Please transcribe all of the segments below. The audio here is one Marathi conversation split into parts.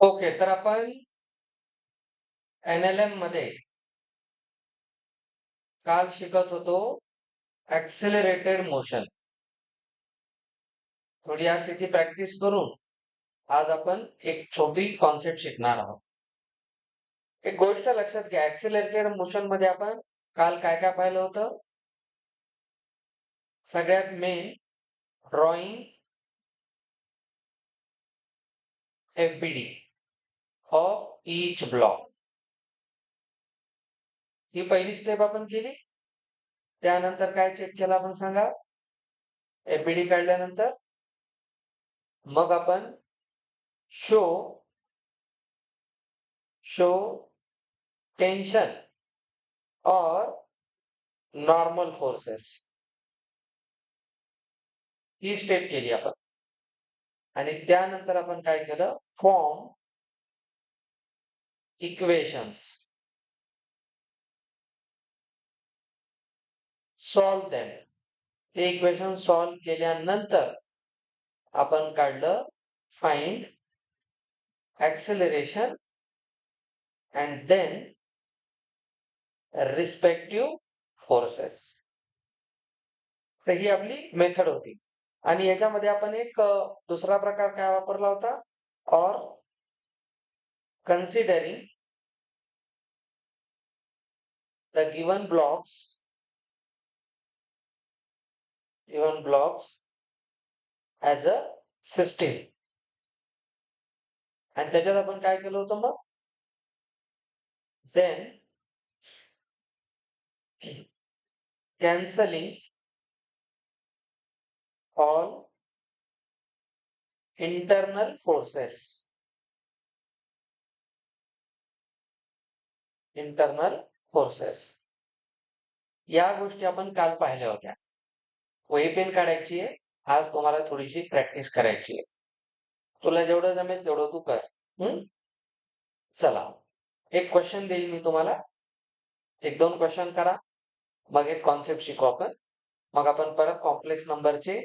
ओके. तर आपण एन-एल-एम मध्ये काल शिकत होतो ॲक्सेलरेटेड मोशन. थोडी आज त्याची प्रॅक्टिस करून आज आपण एक छोटी कॉन्सेप्ट शिकणार आहोत. एक गोष्ट लक्षात घ्या, ॲक्सेलरेटेड मोशनमध्ये आपण काल काय-काय पाहिलं होतं? सगळ्यात main drawing FBD of each block. ही पहिली स्टेप आपण केली. त्यानंतर काय चेक केलं आपण सांगा? एफ-बी-डी काढल्यानंतर मग आपण show tension or normal forces ही स्टेप केली आपण. आणि त्यानंतर आपण काय केलं? Form equations, solve them. हे इक्वेशन सॉल्व केल्यानंतर आपण काढलं find acceleration and then respective forces. तर ही आपली मेथड होती. आणि याच्यामध्ये आपण एक दुसरा प्रकार काय वापरला होता? Or considering the given blocks as a system. आणि त्याच्यात आपण काय केलं होतं मग? Then cancelling all internal forces. या गोष्टी आपण काल पाहिल्या होत्या. वही पेन काढायची आहे. आज तुम्हाला थोडीशी प्रॅक्टिस करायची आहे. तुला जेवढं जमेल तेवढं तू कर. चला, एक क्वेश्चन देईल मी तुम्हाला. 1-2 क्वेश्चन करा. मग एक कॉन्सेप्ट शिकू आपण. मग आपण परत कॉम्प्लेक्स नंबरचे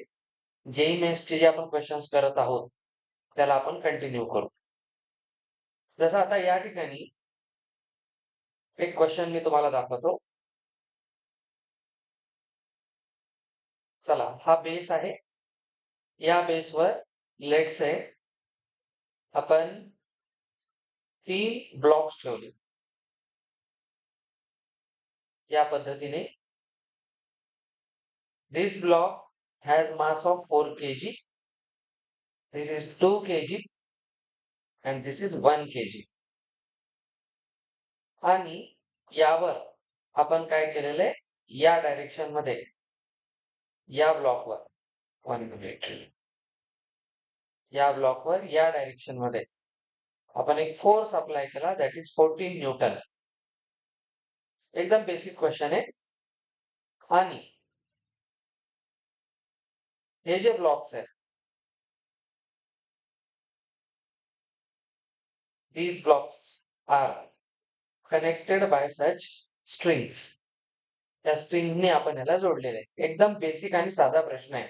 जेईई मेन्सचे जे आपण क्वेश्चन्स करत आहोत त्याला आपण कंटिन्यू करू. जसं आता या ठिकाणी एक क्वेश्चन मी तुम्हाला दाखवतो. चला, हा बेस आहे. या बेसवर लेट्स से आपण 3 ब्लॉक्स ठेवले. या पद्धतीने this block has mass of 4 kg, this is 2 kg and this is 1 kg. आणि यावर आपण काय केलेलं आहे? या डायरेक्शन मध्ये या ब्लॉकवर 1 मिनिट, या ब्लॉकवर या डायरेक्शन मध्ये आपण एक फोर्स अप्लाय केला, दॅट इज 14 न्यूटन. एकदम बेसिक क्वेश्चन आहे. आणि हे जे ब्लॉक्स आहेत, these blocks are connected by such strings. त्या स्ट्रिंगने आपण याला जोडलेलं आहे. एकदम बेसिक आणि साधा प्रश्न आहे.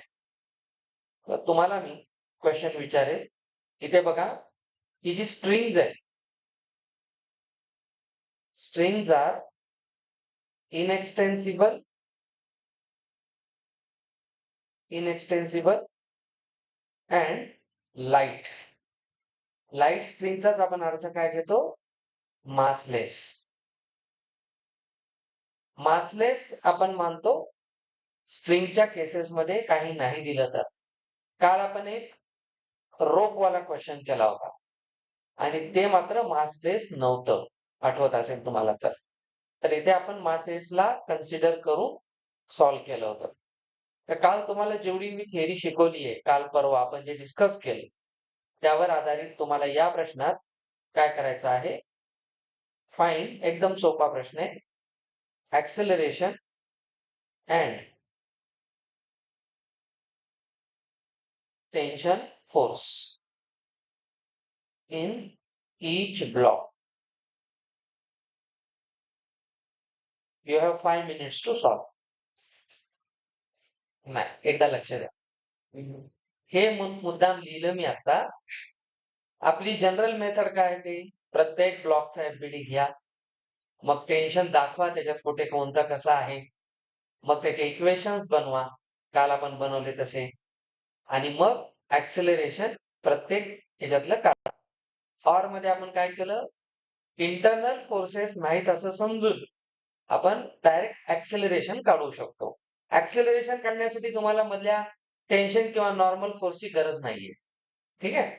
तर तुम्हाला मी क्वेश्चन विचारेल. इथे बघा, ही जी स्ट्रिंग्ज आहे, strings are inextensible and light. Light स्ट्रिंगचाच आपण अर्थ काय घेतो? मासलेस. मासलेस आपण मानतो स्ट्रिंगच्या केसेसमध्ये काही नाही दिलं तर. काल आपण एक रोपवाला क्वेश्चन केला होता आणि ते मात्र मासलेस नव्हतं, आठवत असेल तुम्हाला तर. तर इथे आपण मासलेसला कन्सिडर करून सॉल्व्ह केलं होतं. तर काल तुम्हाला जेवढी मी थिअरी शिकवली आहे, काल परवा आपण जे डिस्कस केले त्यावर आधारित तुम्हाला या प्रश्नात काय करायचं आहे? फाइंड, एकदम सोपा प्रश्न आहे, acceleration and tension force in each block. You have 5 minutes to solve. नाही, एकदा लक्ष द्या. हे मुद्दाम लिहिलं मी आता आपली जनरल मेथड काय आहे ते प्रत्येक ब्लॉकचा एफबीडी घ्या, मग टेन्शन दाखवा त्याच्यात कुठे कोणता कसा आहे, मग त्याचे इक्वेशन्स बनवा काल आपण बनवले तसे, आणि मग ऍक्सेलरेशन प्रत्येक ह्याच्यातलं काढा. ऑर मध्ये आपण काय केलं, इंटरनल फोर्सेस नाहीत असं समजून आपण डायरेक्ट ऍक्सेलरेशन काढू शकतो. ऍक्सेलरेशन काढण्यासाठी तुम्हाला मधल्या टेन्शन किंवा नॉर्मल फोर्सची गरज नाहीये. ठीक आहे,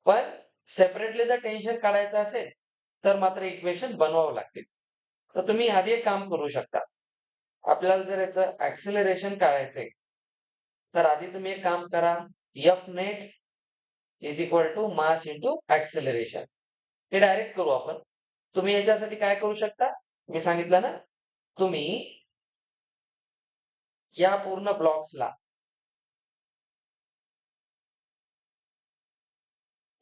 पण सेपरेटली जर टेन्शन काढायचं असेल तर मात्र इक्वेशन बनवावं लागतील. तर तुम्ही आधी एक काम करू शकता. आपल्याला जर याचं ऍक्सेलरेशन काढायचंय तर आधी तुम्ही एक काम करा, F net is equal to mass into acceleration. हे डायरेक्ट करू आपण. तुम्ही याच्यासाठी काय करू शकता, मी सांगितलं ना, तुम्ही या पूर्ण ब्लॉक्सला,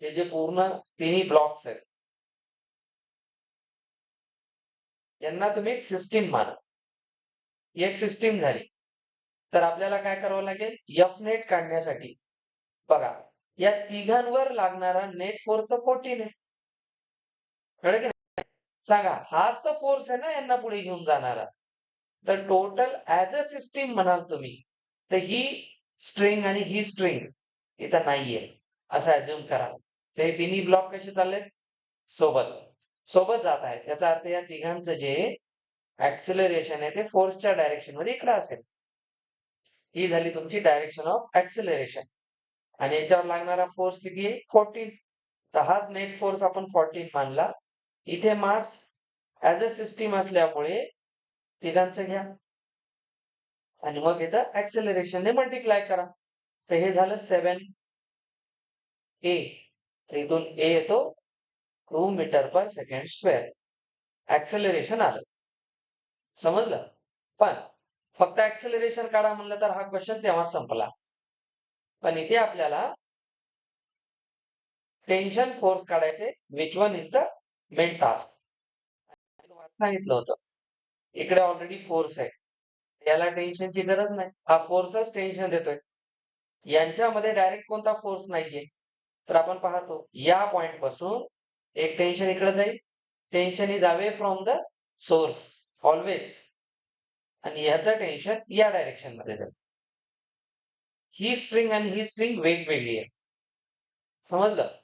हे जे पूर्ण तिन्ही ब्लॉक्स आहेत यांना तुम्ही एक सिस्टीम माना. एक सिस्टीम झाली तर आपल्याला काय करावं लागेल, एफ नेट काढण्यासाठी बघा या तिघांवर लागणारा नेट फोर्स 14 आहे. कळलं की नाही? सांगा, हाच तर फोर्स आहे ना यांना पुढे घेऊन जाणारा. तर टोटल ऍज अ सिस्टीम म्हणाल तुम्ही तर ही स्ट्रिंग आणि ही स्ट्रिंग इथं नाहीये असं अज्युम करा. ते तिन्ही ब्लॉक कसे चाललेत, सोबत सोबत जात आहेत. याचा अर्थ या तिघांचं जे ऍक्सिलरेशन आहे ते फोर्सच्या डायरेक्शन मध्ये इकडे असेल. ही झाली तुमची डायरेक्शन ऑफ ऍक्सिलरेशन. आणि याच्यावर लागणारा फोर्स किती आहे, 14. तर हाच नेट फोर्स आपण 14 मानला. इथे मास ऍज अ सिस्टीम असल्यामुळे तिघांचं घ्या आणि मग इथं ऍक्सेलरेशनने मल्टिप्लाय करा. तर हे झालं 7 ए. तर इथून ए येतो 2 मीटर पर सेकंड स्क्वेअर. ऍक्सेलरेशन आलं, समजलं. पण फक्त ऍक्सेलरेशन काढा म्हणलं तर हा क्वेश्चन तेव्हा संपला. पण इथे आपल्याला टेन्शन फोर्स काढायचे, which one is the main task. सांगितलं होतं इकडे ऑलरेडी फोर्स आहे, याला टेन्शनची गरज नाही, हा फोर्सच टेन्शन देतोय. यांच्यामध्ये डायरेक्ट कोणता फोर्स नाहीये. तर आपण पाहतो या पॉइंट पासून एक टेन्शन इकडे जाईल, tension is away from the source always, आणि ह्याचं टेन्शन या डायरेक्शन मध्ये जाईल. ही स्ट्रिंग आणि ही स्ट्रिंग वेगवेगळी आहे, समजलं.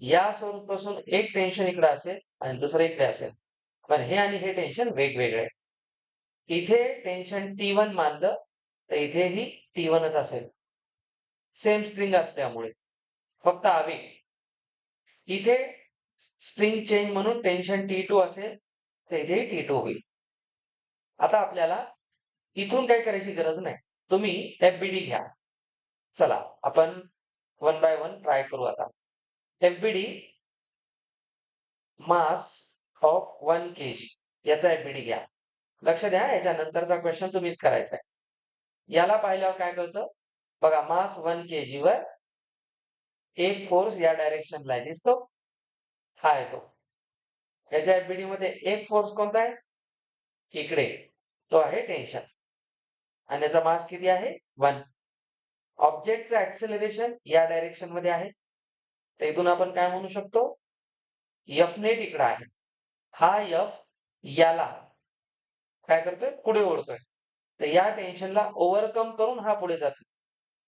या सोर्स पासून एक टेन्शन इकडे असेल आणि दुसरं इकडे असेल, पण हे आणि हे टेन्शन वेगवेगळे. इथे टेन्शन T1 मानलं तर इथेही T1च असेल, सेम स्ट्रिंग असल्यामुळे, फक्त आवेग. इथे स्ट्रिंग चेंज म्हणून टेन्शन T2 असेल तर इथे T2 होईल. आता आपल्याला इथून काही करायची गरज नाही, तुम्ही एफबीडी घ्या. चला आपण वन बाय वन ट्राय करू. आता एफबीडी मास ऑफ 1 kg याचा एफबीडी घ्या. लक्ष द्या, याच्यानंतरचा क्वेश्चन तुम्हीच करायचा आहे. याला पाहिल्यावर काय कळतं बघा, मास 1 kg वर एक फोर्स या डायरेक्शनला दिसतो, हा येतो. याच्या एफबीडी मध्ये एक फोर्स कोणता आहे, इकडे, तो आहे टेन्शन, आणि याचा मास किती आहे, 1. ऑब्जेक्टचं ऍक्सेलरेशन या डायरेक्शन मध्ये आहे, तर इथून आपण काय म्हणू शकतो, एफ नेट इकडे आहे, हा एफ याला काय करतोय, पुढे ओढतोय. तर या टेन्शनला ओव्हरकम करून हा पुढे जातो.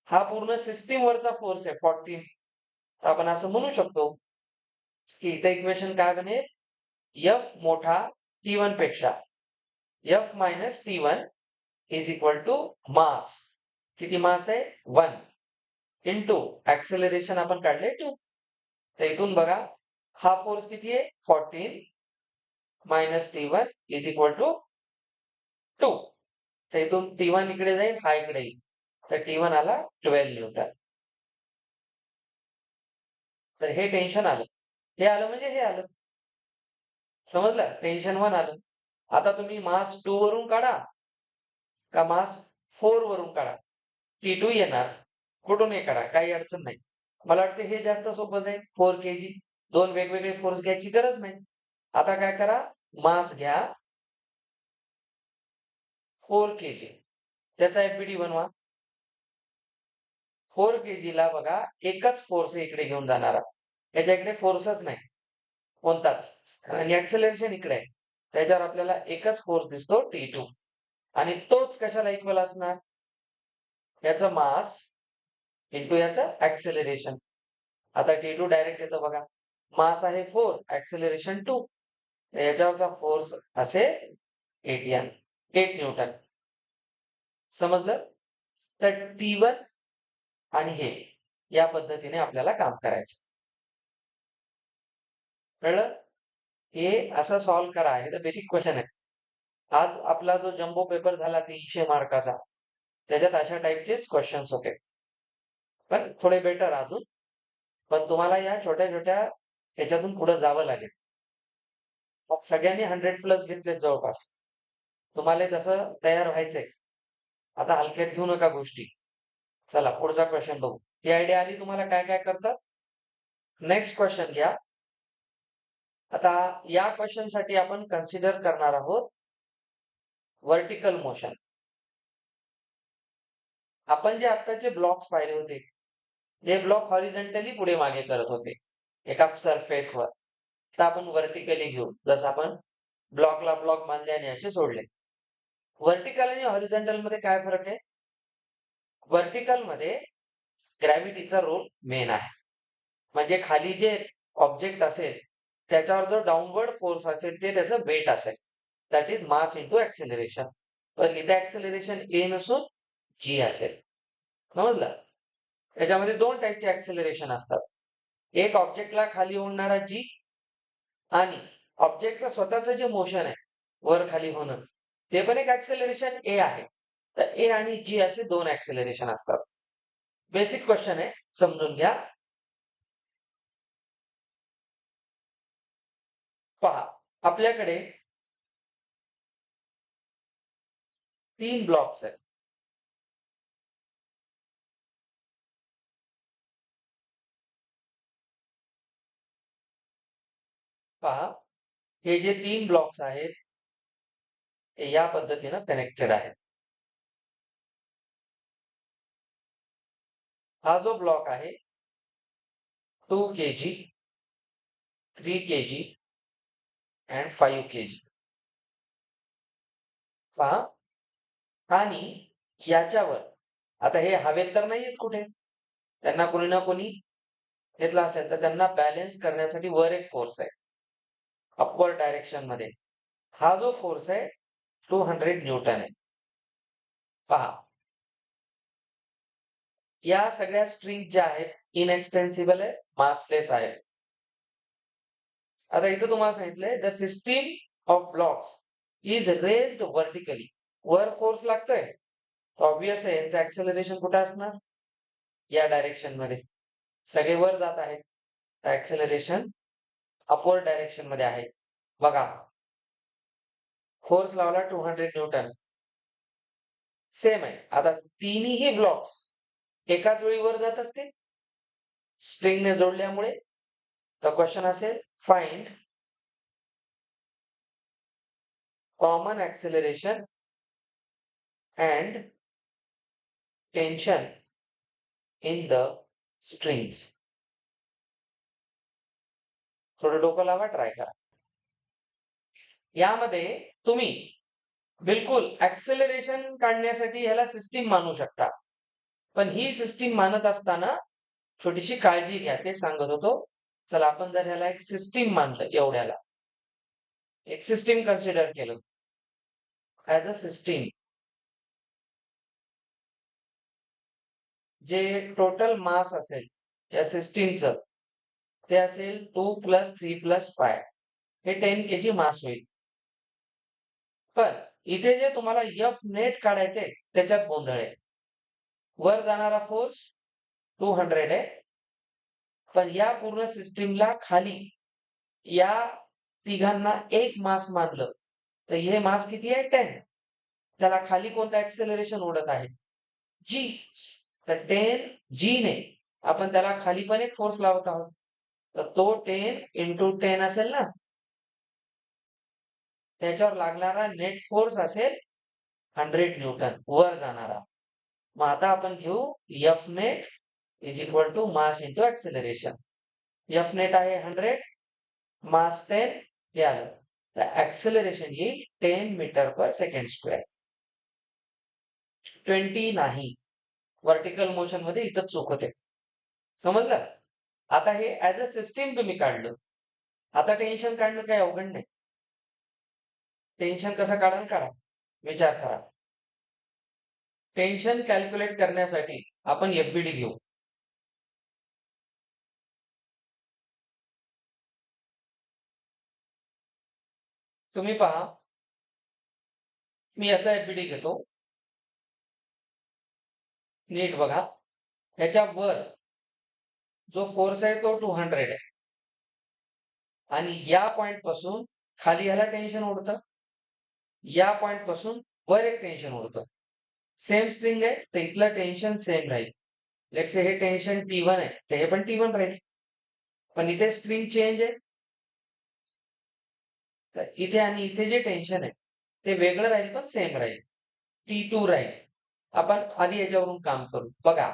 हा पूर्ण सिस्टीम वरचा फोर्स आहे 14. तर आपण असं म्हणू शकतो की इथं इक्वेशन काय बनेल, एफ मोठा T1 पेक्षा, F minus T1 is equal to mass, किती मास आहे 1, इंटू ऍक्सेलरेशन आपण काढले 2. तर इथून बघा हा फोर्स किती आहे 14 minus T1 is equal to 2. तर इथून T1 इकडे जाईल, हा इकडे येईल, तर T1 आला 12 न्यूटन. तर हे टेन्शन आलं, हे आलं म्हणजे हे आलं, समजलं. टेन्शन 1 आलं. आता तुम्ही मास 2 वरून काढा का मास 4 वरून काढा, T2 येणार, कुठून हे काढा, काही अडचण नाही. मला वाटतं हे जास्त सोपं जाईल. 4 kg, दोन वेगवेगळे फोर्स घ्यायची गरज नाही. आता काय करा, मास घ्या 4 kg, त्याचा एफबीडी बनवा. 4 kg ला बघा एकच फोर्स इकडे घेऊन जाणारा, याच्या इकडे फोर्सच नाही कोणताच, आणि ऍक्सेलरेशन इकडे आहे. त्याच्यावर आपल्याला एकच फोर्स दिसतो T2, आणि तोच कशाला इक्वल असणार, याचं मास इंटू याचं ऍक्सेलरेशन. आता T2 डायरेक्ट येतं बघा, मास आहे 4, ऍक्सेलरेशन 2, याच्यावरचा फोर्स असेल 8 न्यूटन. समजलं? तर T1 आणि हे या पद्धतीने आपल्याला काम करायचं. कळलं? हे असं सॉल्व्ह करा, हे तर बेसिक क्वेश्चन आहे. आज आपला जो जम्बो पेपर झाला 300 मार्काचा, त्याच्यात अशा टाईपचेच क्वेश्चन्स होते, पण थोडे बेटर अजून. पण तुम्हाला या छोट्या छोट्या ह्याच्यातून पुढे जावं लागेल. मग सगळ्यांनी 100+ घेतले जवळपास, तुम्हाला तसं तयार व्हायचंय. आता हलक्यात घेऊ नका गोष्टी. चला पुढचा क्वेश्चन बघू. ही आयडिया आली तुम्हाला काय काय करतात. नेक्स्ट क्वेश्चन घ्या. आता या क्वेश्चन साठी आपण कन्सिडर करणार आहोत व्हर्टिकल मोशन. आपण जे आत्ताचे ब्लॉक्स पाहिले होते, हे ब्लॉक हॉरिझॉन्टली पुढे मागे करत होते एका सरफेसवर. तर आपण व्हर्टिकली घेऊ, जसं आपण ब्लॉकला ब्लॉक बांधले आणि असे सोडले. व्हर्टिकल आणि हॉरिझॉन्टल मध्ये काय फरक आहे? व्हर्टिकल मध्ये ग्रॅव्हिटीचा रोल मेन आहे. म्हणजे खाली जे ऑब्जेक्ट असेल त्याच्यावर जो डाऊनवर्ड फोर्स असेल ते त्याचं वेट असेल, that is mass into acceleration. पण इथे ऍक्सेलरेशन ए नसून जी असेल. समजलं? त्याच्यामध्ये दोन टाईपचे ऍक्सेलरेशन असतात. एक ऑब्जेक्टला खाली ओढणारा जी, आणि ऑब्जेक्टचं स्वतःचं जे मोशन आहे वर खाली होणं, ते पण एक ऍक्सेलरेशन ए आहे. तर ए आणि जी असे दोन ऍक्सेलरेशन असतात. बेसिक क्वेश्चन आहे, समजून घ्या. पहा, आपल्याकडे 3 ब्लॉक्स आहेत. पहा, हे जे 3 ब्लॉक्स आहेत ते या पद्धतीनं कनेक्टेड आहेत. हा जो ब्लॉक आहे 2 kg, 3 kg अँड 5 kg. पहा, आणि याच्यावर आता हे हवेत तर नाहीयेत कुठे, त्यांना कोणी ना कोणी घेतला असेल, तर त्यांना बॅलन्स करण्यासाठी वर एक फोर्स आहे अपवर्ड डायरेक्शन मध्ये. हा जो फोर्स आहे 200 न्यूटन आहे. पहा, या सगळ्या स्ट्रिंग ज्या आहेत इनएक्सटेन्सिबल आहे, मासलेस आहे. आता इथं तुम्हाला सांगितलंय the system of blocks is raised vertically. वर फोर्स लागतोय, ऑब्विस आहे यांचं ऍक्सेलरेशन कुठे असणार, या डायरेक्शन मध्ये. सगळे वर जात आहेत, ऍक्सेलरेशन अपवर्ड डायरेक्शन मध्ये आहे. बघा, फोर्स लावला 200 न्यूटन, सेम आहे. आता तिन्ही ब्लॉक्स एकाच वेळी वर जात असतील स्ट्रिंगने जोडल्यामुळे. तर क्वेश्चन असेल, find common acceleration and tension in the strings. थोडं डोकं लावा, ट्राय करा. यामध्ये तुम्ही बिलकुल ऍक्सेलरेशन काढण्यासाठी ह्याला सिस्टीम मानू शकता, पण ही सिस्टीम मानत असताना छोटीशी काळजी घ्या, ते सांगत होतो. चला, आपण जर ह्याला एक सिस्टीम मानलं, एवढ्याला एक सिस्टीम कन्सिडर केलं ऍज अ सिस्टीम, जे टोटल मास असेल या सिस्टीमचं ते असेल 2 + 3 + 5, हे 10 kg मास होईल. पण इथे जे तुम्हाला एफ नेट काढायचे त्याच्यात गोंधळ आहे. वर जाणारा फोर्स 200 आहे, पण या पूर्ण सिस्टीमला खाली या तिघांना एक मास मानलं तर हे मास किती आहे, 10. त्याला खाली कोणतं ऍक्सेलरेशन ओढत आहे, जी. तर 10 जी ने आपण त्याला खाली पण एक फोर्स लावत आहोत, तर तो 10 × 10 असेल ना, त्याच्यावर लागणारा नेट फोर्स असेल 100 न्यूटन वर जाणारा. मग आता आपण घेऊ F net is equal to mass into acceleration. F net आहे 100, मास 10 हे आलं. तर ऍक्सेलरेशन येईल 10 मीटर पर सेकंड स्क्वेअर. 20 नाही. व्हर्टिकल मोशन मध्ये इथं चूक होते. समजलं? आता हे ऍज अ सिस्टीम तुम्ही काढलं. आता टेन्शन काढणं काही अवघड नाही. टेन्शन कसं काढाल काढा. विचार करा. टेन्शन कॅल्क्युलेट करण्यासाठी आपण एफबीडी घेऊ. तुम्ही पहा, मी याचा एफबीडी घेतो. नीट बघा. ह्याच्यावर जो फोर्स आहे तो 200 आहे. आणि या पॉइंट पासून खाली ह्याला टेन्शन उडतं. या पॉइंट पासून वर एक टेन्शन उडतं. सेम स्ट्रिंग आहे तर इथलं टेन्शन सेम राहील. लेट्स से हे टेन्शन T1 आहे तर हे पण T1 राहील. पण इथे स्ट्रिंग चेंज आहे. तर इथे आणि इथे जे टेन्शन आहे ते वेगळं राहील पण सेम राहील. T2 राहील. आपण आधी याच्यावरून काम करू. बघा,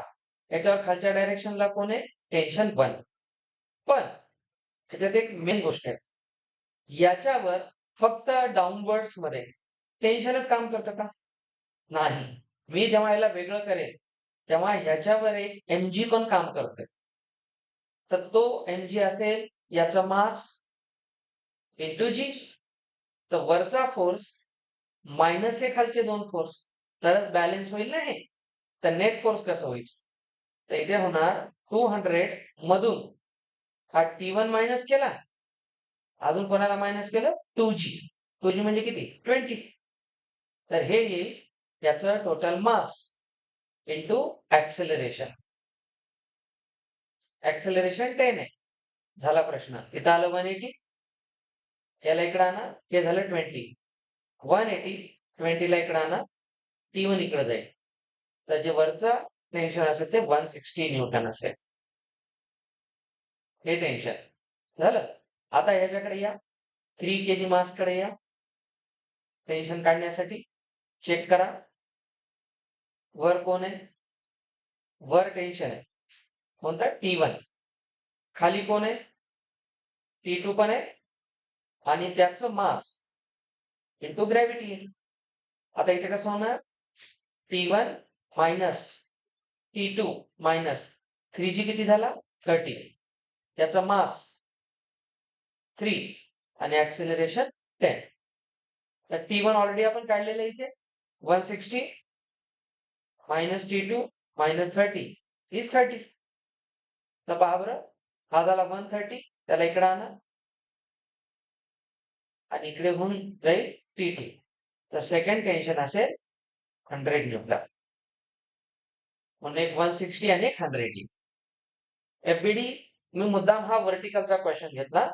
याच्यावर खालच्या डायरेक्शनला कोण आहे? टेन्शन 1. पण ह्याच्यात एक मेन गोष्ट आहे. याच्यावर फक्त डाउनवर्ड्स मध्ये टेन्शनच काम करतं का? नाही. मी जेव्हा याला वेगळं करेल तेव्हा ह्याच्यावर एक mg पण काम करतोय. तर तो mg असेल याचा मास इंटू जी. तर वरचा फोर्स मायनस हे खालचे दोन फोर्स, तरच बॅलन्स होईल ना हे. तर नेट फोर्स कसं होईल? तर इथे होणार 200 मधून हा T1 मायनस केला, अजून कोणाला मायनस केलं? 2g. 2g म्हणजे किती? 20. तर हे येईल याचं total mass into acceleration. Acceleration 10 आहे. झाला प्रश्न. इथं आलं 180. याला इकडं आणा, हे झालं 20. 180 20 ला इकडं आणा, T1 इकडं जाईल. तर जे वरचं टेन्शन असेल ते 160 न्यूटन असेल. हे टेन्शन झालं. आता ह्याच्याकडे या, 3 kg मास कडे या. टेन्शन काढण्यासाठी चेक करा. वर कोण आहे? वर टेन्शन आहे कोणता? T1. खाली कोण आहे? T2 पण आहे आणि त्याचं मास इंटू ग्रॅव्हिटी आहे. आता इथे कसं होणार? T1 minus T2 minus 3g किती झाला? 30. त्याचा मास 3 आणि ऍक्सेलरेशन 10. तर T1 ऑलरेडी आपण काढलेलं इथे 160 मायनस T2 मायनस 30 इज 30. तर पहा बरं, हा झाला 130, त्याला इकडे आणा आणि इकडे होऊन जाईल T2. तर सेकंड टेन्शन असेल 100 न्यूटन. म्हणून एक 160 आणि एक 100. एफबीडी मी मुद्दाम हा व्हर्टिकलचा क्वेश्चन घेतला.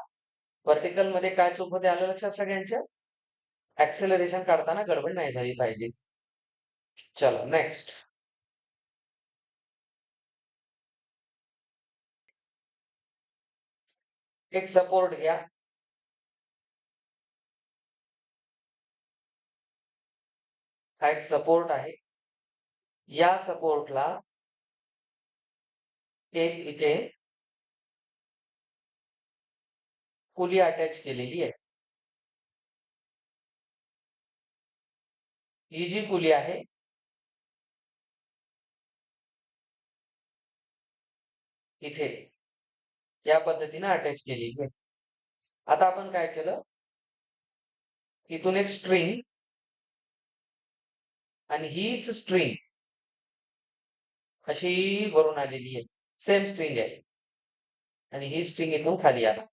व्हर्टिकल मध्ये काय चूक होते आलं लक्षात सगळ्यांच्या? ऍक्सेलरेशन काढताना गडबड नाही झाली पाहिजे. चलो नेक्स्ट. एक सपोर्ट घ्या. हा एक सपोर्ट आहे. या सपोर्टला एक इथे पुली अटॅच केलेली आहे. ही जी पुली आहे इथे या पद्धतीने अटॅच केलेली आहे. आता आपण काय केलं, इथून एक स्ट्रिंग आणि हीच स्ट्रिंग अशी वरून आलेली आहे. सेम स्ट्रिंग आहे आणि ही स्ट्रिंग इथून खाली आला.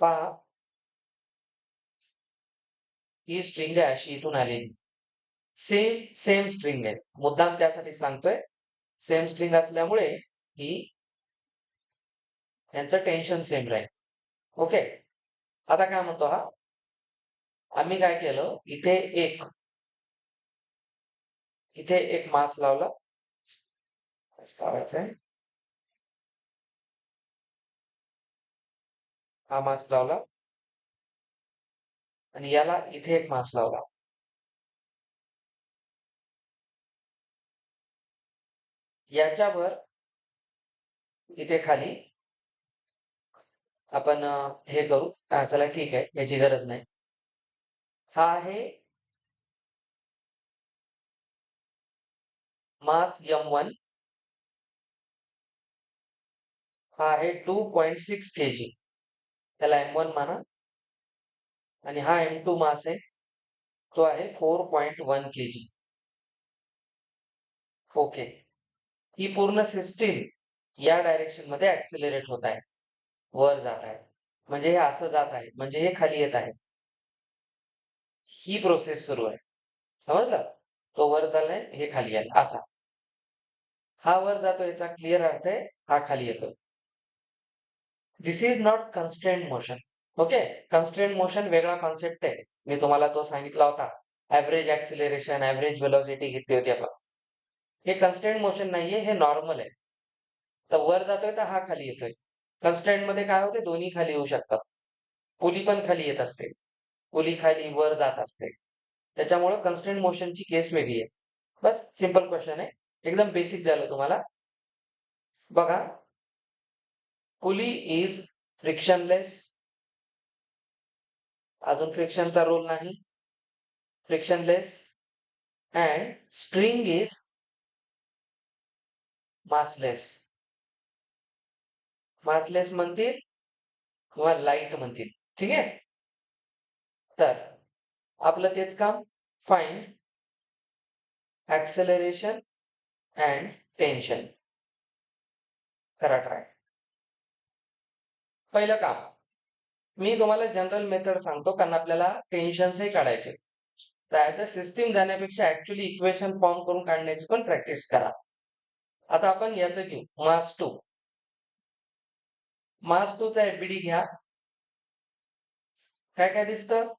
पहा, ही स्ट्रिंग आहे अशी इथून आलेली. सेम सेम स्ट्रिंग आहे. मुद्दाम त्यासाठी सांगतोय, सेम स्ट्रिंग असल्यामुळे ही यांचं टेन्शन सेम राहील. ओके. आता काय म्हणतो हा, आम्ही काय केलं, इथे एक मास लावला. लावायचा आहे, हा मास लावला आणि याला इथे एक मास लावला. याच्यावर इथे खाली आपण हे करू. चला ठीक आहे, याची गरज नाही. हा आहे मास M1, हा आहे 2.6 kg, त्याला M1 माना. आणि हा M2 मास आहे, तो आहे 4.1 kg. ओके. ही पूर्ण सिस्टीम या डायरेक्शन मध्ये ऍक्सिलरेट होत आहे, वर जात आहे. म्हणजे हे असं जात आहे, म्हणजे हे खाली येत आहे. ही प्रोसेस सुरू आहे. समजलं? तो वर चाललाय, हे खाली आलं, असा. हा वर जातो याचा क्लिअर अर्थ आहे, हा खाली येतो. This is not constraint motion. Okay. Constraint motion वेगळा कॉन्सेप्ट आहे. मी तुम्हाला तो सांगितला होता. ऍव्हरेज ऍक्सिलरेशन, ऍव्हरेज वेलोसिटी घेतली होती आपण. हे कन्स्ट्रेंट मोशन नाहीये, हे नॉर्मल आहे. तर वर जातोय तर हा खाली येतोय. कन्स्ट्रेंट मध्ये काय होते, दोन्ही खाली येऊ शकतात. पुली पण खाली येत असते, पुली खाली वर जात असते. त्याच्यामुळे कन्स्ट्रेंट मोशनची केस वेगळी आहे. बस सिंपल क्वेश्चन आहे, एकदम बेसिक झालं तुम्हाला. बघा, पुली इज फ्रिक्शनलेस, अजून फ्रिक्शनचा रोल नाही, frictionless. And string is massless. Massless म्हणतील किंवा लाईट म्हणतील. ठीक आहे. तर आपलं तेच काम, फाइंड ऍक्सेलरेशन अँड टेन्शन. करा ट्राय. पहिलं काम, मी तुम्हाला जनरल मेथड सांगतो, कारण आपल्याला टेन्शन्सही काढायचे. तर ऍज अ सिस्टीम जाण्यापेक्षा ऍक्च्युली इक्वेशन फॉर्म करून काढण्याची पण प्रॅक्टिस करा. आता आपण याचं घेऊ, मास 2. मास 2 चा एफबीडी घ्या. काय काय दिसतं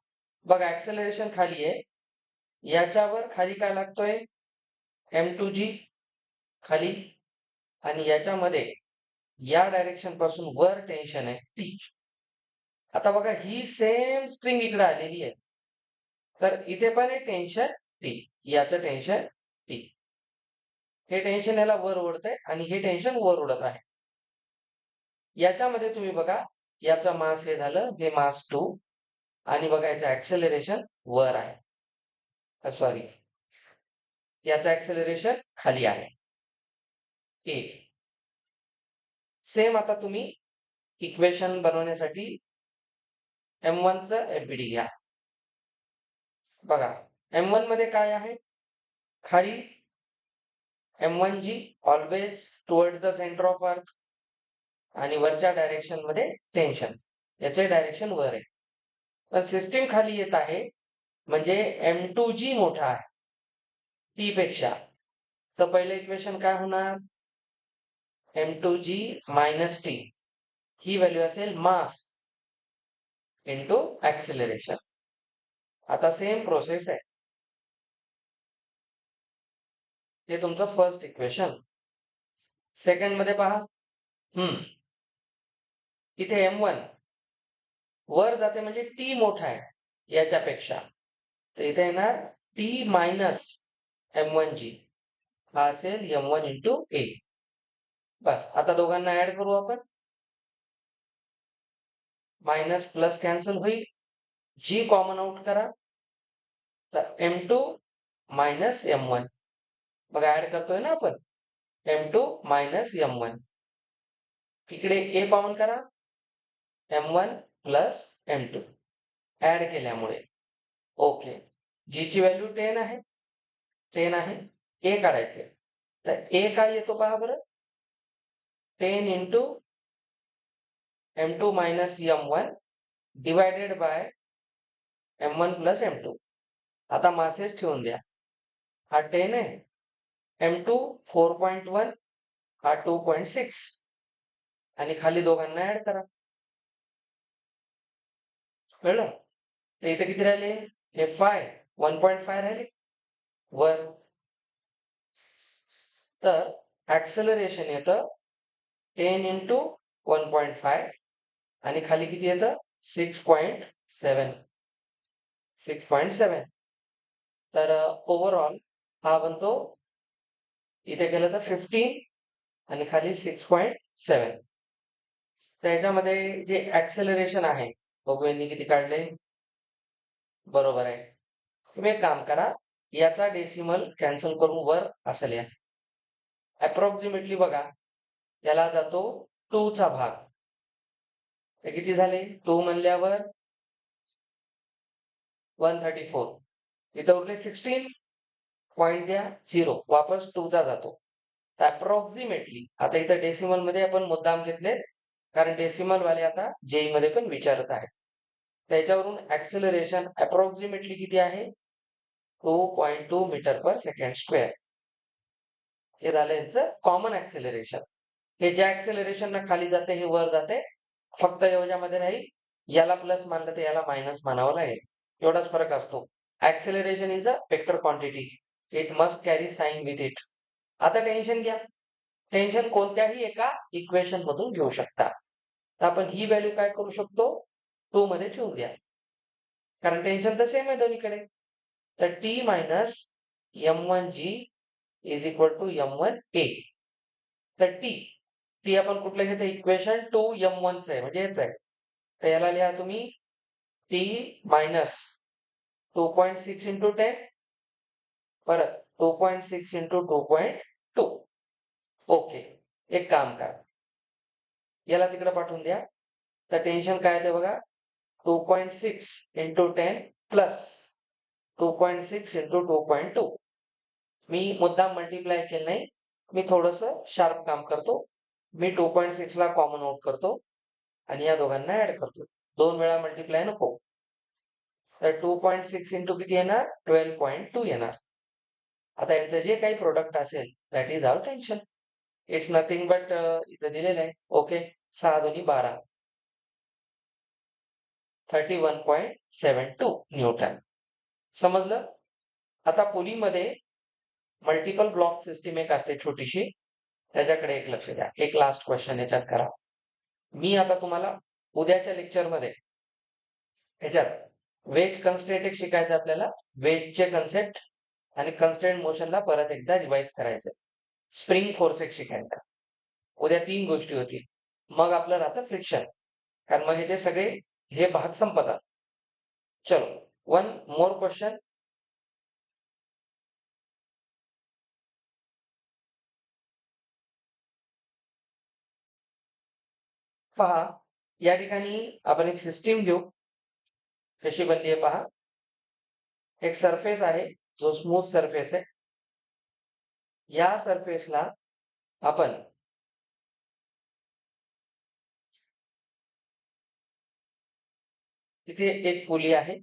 बघा, ऍक्सेलरेशन खाली आहे, याच्यावर खाली काय लागतोय, M2G खाली. आणि याच्यामध्ये या डायरेक्शन पासून वर टेन्शन आहे T. आता बघा, ही सेम स्ट्रिंग इकडे आलेली आहे, तर इथे पण आहे टेन्शन T, याचं टेन्शन T. हे टेन्शन याला वर ओढतंय आणि हे टेन्शन वर उडत आहे. याच्यामध्ये तुम्ही बघा, याचा मास हे झालं, हे मास 2. आणि बघा, याचं ऍक्सेलरेशन वर आहे, सॉरी, याचं ऍक्सेलरेशन खाली आहे. ए सेम. आता तुम्ही इक्वेशन बनवण्यासाठी M1 चं एफबीडी घ्या. बघा, M1 मध्ये काय आहे, खाली M1G always towards the centre of earth, आणि वरच्या डायरेक्शन मध्ये टेन्शन, याचे डायरेक्शन वर आहे. पण सिस्टीम खाली येत आहे, म्हणजे M2G मोठा आहे T पेक्षा. तर पहिलं इक्वेशन काय होणार, M2G मायनस T. ही व्हॅल्यू असेल मास इंटू ऍक्सिलरेशन. आता सेम प्रोसेस आहे. हे तुमचं फर्स्ट इक्वेशन. सेकंड मध्ये पहा, इथे M1 वर जाते, म्हणजे T मोठा आहे याच्यापेक्षा, तर इथे येणार T मायनस M1G, हा असेल M1 इंटू A. बस, आता दोघांना ऍड करू आपण. मायनस प्लस कॅन्सल होईल, G कॉमन आउट करा, तर M2 मायनस M1. बघा, ऍड करतोय ना आपण, M2 मायनस M1. इकडे A कॉमन करा, M1 प्लस M2 ऍड केल्यामुळे. ओके. G ची व्हॅल्यू 10 आहे, 10 आहे. A काढायचे, तर A काय येतो पहा बरं, 10 into M2 minus M1 divided by M1 plus M2. आता मासेस ठेवून द्या, हा 10 आहे, M2 4.1, हा 2.6, आणि खाली दोघांना ऍड करा. कळलं? तर इथे किती राहिले, हे 1.5 राहिले वर. तर ऍक्सेलरेशन येतं 10 इंटू 1.5, आणि खाली किती येतं, 6.7. 6.7. तर ओव्हरऑल हा बनतो, इथे केलं तर 15 आणि खाली 6. 7. त्याच्यामध्ये जे ऍक्सेलरेशन आहे बघू यांनी किती काढले. बरोबर आहे. तुम्ही एक काम करा, याचा डेसिमल कॅन्सल करून वर असं लिहा. अप्रॉक्सिमेटली बघा, याला जातो 2 चा भाग. ते किती झाले? 2 म्हणल्यावर 134. इथं उरले 16. पॉइंट द्या 0. वापस 2 चा जातो. अप्रॉक्सिमेटली आता इथं डेसिमल मध्ये आपण मुद्दाम घेतले, कारण डेसिमल वाले आता जेई मध्ये पण विचारत आहे. त्याच्यावरून ऍक्सेलरेशन अप्रॉक्सिमेटली किती आहे? 2.2 मीटर पर सेकंड स्क्वेअर. हे झालं यांचं कॉमन ऍक्सेलरेशन. हे ज्या ऍक्सेलरेशन खाली जाते हे वर जाते. फक्त याच्यामध्ये नाही, याला प्लस मानलं तर याला मायनस मानावं लागेल. एवढाच फरक असतो. Acceleration is a vector quantity. It must carry sign with it. आता टेन्शन घ्या. टेन्शन कोणत्याही एका इक्वेशन मधून घेऊ शकता. तर आपण ही व्हॅल्यू काय करू शकतो? 2 मध्ये ठेवून द्या. कारण टेन्शन तर सेम आहे दोन्हीकडे. तर T minus m1g is equal to m1a. तर टी आपण कुठलं घेतो? इक्वेशन 2m1 च आहे, म्हणजे हेच आहे. तर याला लिहा तुम्ही टी मायनस 2.6 इंटू 10 परत 2.6 इंटू 2.2. ओके. एक काम करा, याला तिकडे पाठवून द्या. तर टेन्शन काय आहे ते बघा. 2.6 इंटू 10 प्लस 2.6 इंटू 2.2. मी मुद्दाम मल्टिप्लाय केलं नाही, मी थोडस शार्प काम करतो. मी 2.6 ला कॉमन आउट करतो आणि या दोघांना ऍड करतो. 2 वेळा मल्टिप्लाय नको. तर 2.6 इंटू किती येणार? 12.2 येणार. आता यांचं जे काही प्रोडक्ट असेल that is our tension. It's nothing but इथं दिलेलं आहे. ओके. 6 दोन्ही 12. 31.72 न्यूटन. समजलं? आता पुलीमध्ये मल्टिपल ब्लॉक सिस्टीम एक असते छोटीशी, त्याच्याकडे एक लक्ष द्या. एक लास्ट क्वेश्चन याच्यात करा. मी आता तुम्हाला उद्याच्या लेक्चरमध्ये ह्याच्यात वेज कन्स्ट्रेंट एक शिकायचं आपल्याला. वेजचे कन्सेप्ट आणि कन्स्ट्रेंट मोशनला परत एकदा रिवाइज करायचं. स्प्रिंग फोर्स एक शिकायचा. उद्या 3 गोष्टी होतील. मग आपलं राहतं फ्रिक्शन. कारण मग याचे सगळे हे भाग संपतात. चलो, वन मोर क्वेश्चन. पहा, या ठिकाणी आपण एक सिस्टीम घेऊ. कशी बनली आहे पहा. एक सरफेस आहे जो स्मूथ सरफेस आहे. या सरफेसला आपण इथे एक पुली आहे.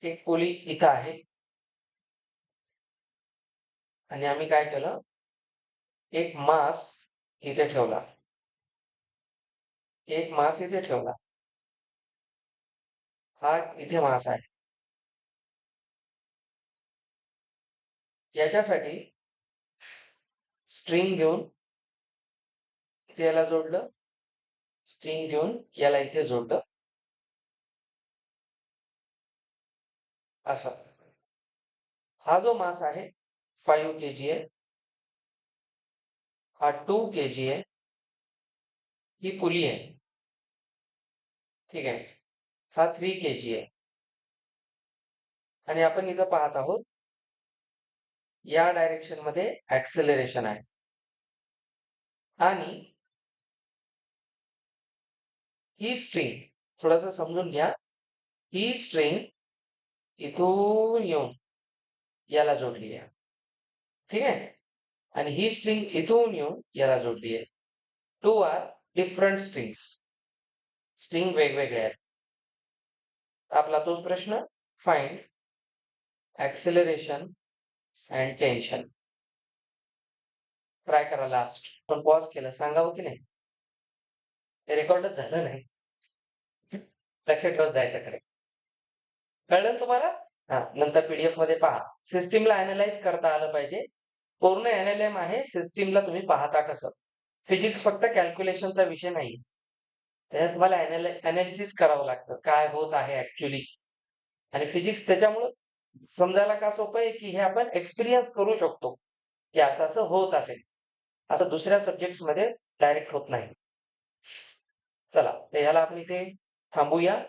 एक पुली इथं आहे. आणि आम्ही काय केलं? एक मास इथे ठेवला. एक मास इथे ठेवला. हा इथे मास आहे. याच्यासाठी स्ट्रिंग घेऊन इथे याला जोडलं. स्ट्रिंग घेऊन याला इथे जोडलं. असं. हा जो मास आहे 5 kg आहे. हा 2 kg आहे. ही पुली आहे. ठीक आहे. हा 3 kg आहे. आणि आपण इथं पाहत आहोत या डायरेक्शन मध्ये ऍक्सेलरेशन आहे. आणि ही स्ट्रिंग थोडंसं समजून घ्या. ही स्ट्रिंग इथून येऊन याला जोडली आहे. ठीक आहे. आणि ही स्ट्रिंग इथून येऊन याला जोडली आहे. 2 आर डिफरंट स्ट्रिंग्स. स्ट्रिंग वेगवेगळे आहेत. आपला तोच प्रश्न, find acceleration and tension. Try करा लास्ट. पण पॉज केलं, सांगावं की नाही? हे रेकॉर्डच झालं नाही. लक्ष ठेवत जायच्याकडे. कळलं तुम्हाला? हा, नंतर पीडीएफ मध्ये पहा. सिस्टीमला अनालाइज करता आलं पाहिजे. पूर्ण एनएलएम आहे. सिस्टीमला तुम्ही पाहता कसं. फिजिक्स फक्त कॅल्क्युलेशनचा विषय नाही. त्याच्यात तुम्हाला अनालिसिस करावं लागतं, काय होत आहे ऍक्च्युली. आणि फिजिक्स त्याच्यामुळं समजायला का सोपं आहे, की हे आपण एक्सपिरियन्स करू शकतो, की असं-असं होत असेल. असं दुसऱ्या सब्जेक्ट्समध्ये डायरेक्ट होत नाही. चला, तर ह्याला आपण इथे थांबूया.